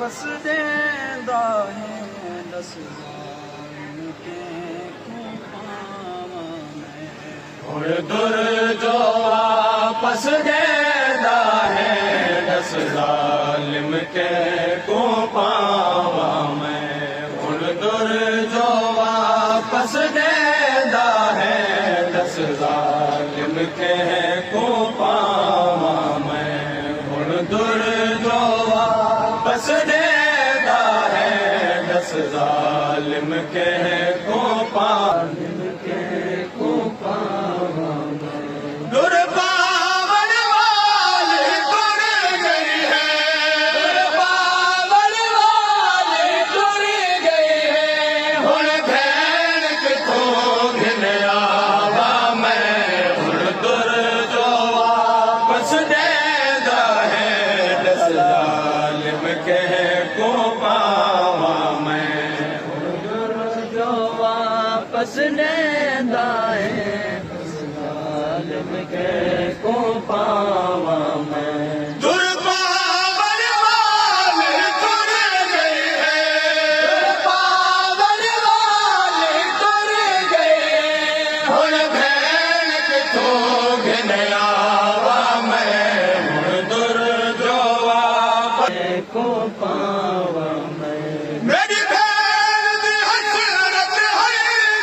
वापस देंदा है दस ज़ालिम के को पावां मैं। हुण दुर जो वापस देंदा है दस ज़ालिम के को पावां मैं। हुण दुर जो वापस देंदा है दस ज़ालिम के को पावां मैं। हुण दुर जो वापस देंदा है दस ज़ालिम के को पावां दुर पावन वाली तुर गई है। दुर पावन वाली तुर गई है। हुण भेण किथों घिन आवा मैं। हुण दुर जो वापस देंदा है दस ज़ालिम के को पावां मैं। हुण दुर जो वापस देंदा है ज़ालिम के को पावां मैं। दुर पावन वाली तुर गई है। दुर पावन वाली तुर गई है। हुण भेण किथों घिन आवा मैं। हुण दुर जो वापस को पावां मैं। मेरी भेण दी हसरत हर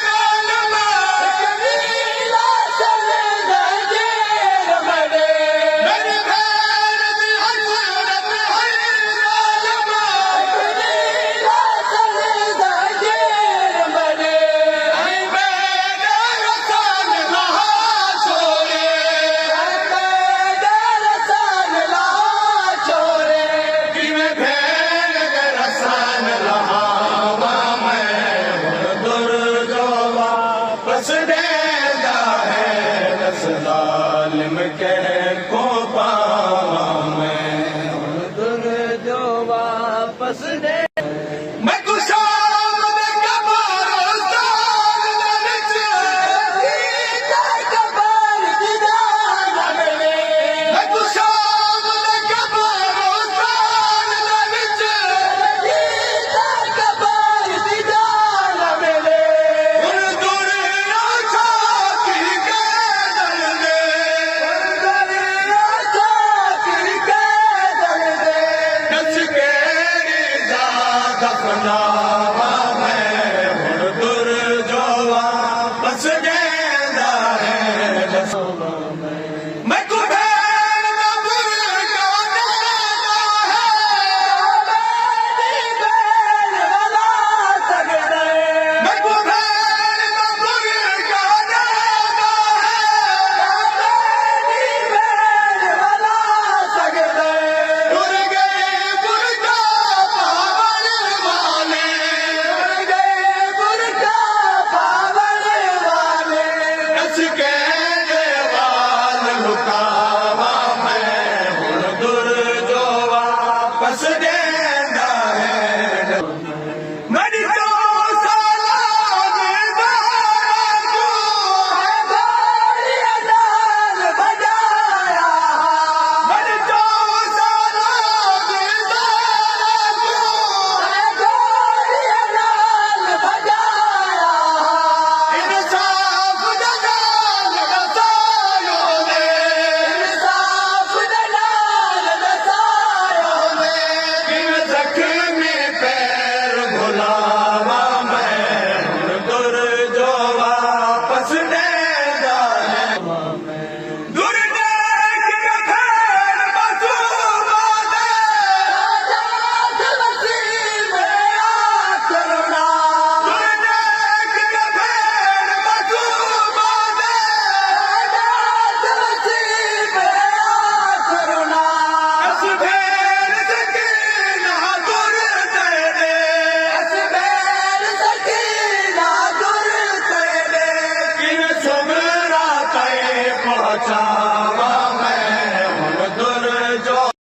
गाल में। कबीला चले जेर बड़े। मेरी भेण दी हसरत हर गाल में। कबीला चले जेर बड़े। ऐ मेरे रसान लहा छोड़े। मेरे रसान लहा छोड़े। किवें भेण दे रसान लहावा मैं। हुण दुर जो वापस देंदा है दस ज़ालिम के को पावां मैं। हुण दुर जो वापस दे। मैं गुशाम दे कब्रिस्तान दे विच। कबर दी जान मिले। मैं गुशाम दे कब्रिस्तान दे विच। कबर दी जान मिले। हुण दुर आछा की गैदन दे। दस केड़ी दा दफनावा मैं। हुण दुर जो वापस देंदा है दस। मैं को भेण दा बुरका देंदा है। मैं को भेण दा बुरका देंदा है। टुर गए बुरका पावन वाले। दस केड़े वाल लुटावा मैं। हुण दुर जो वापस दे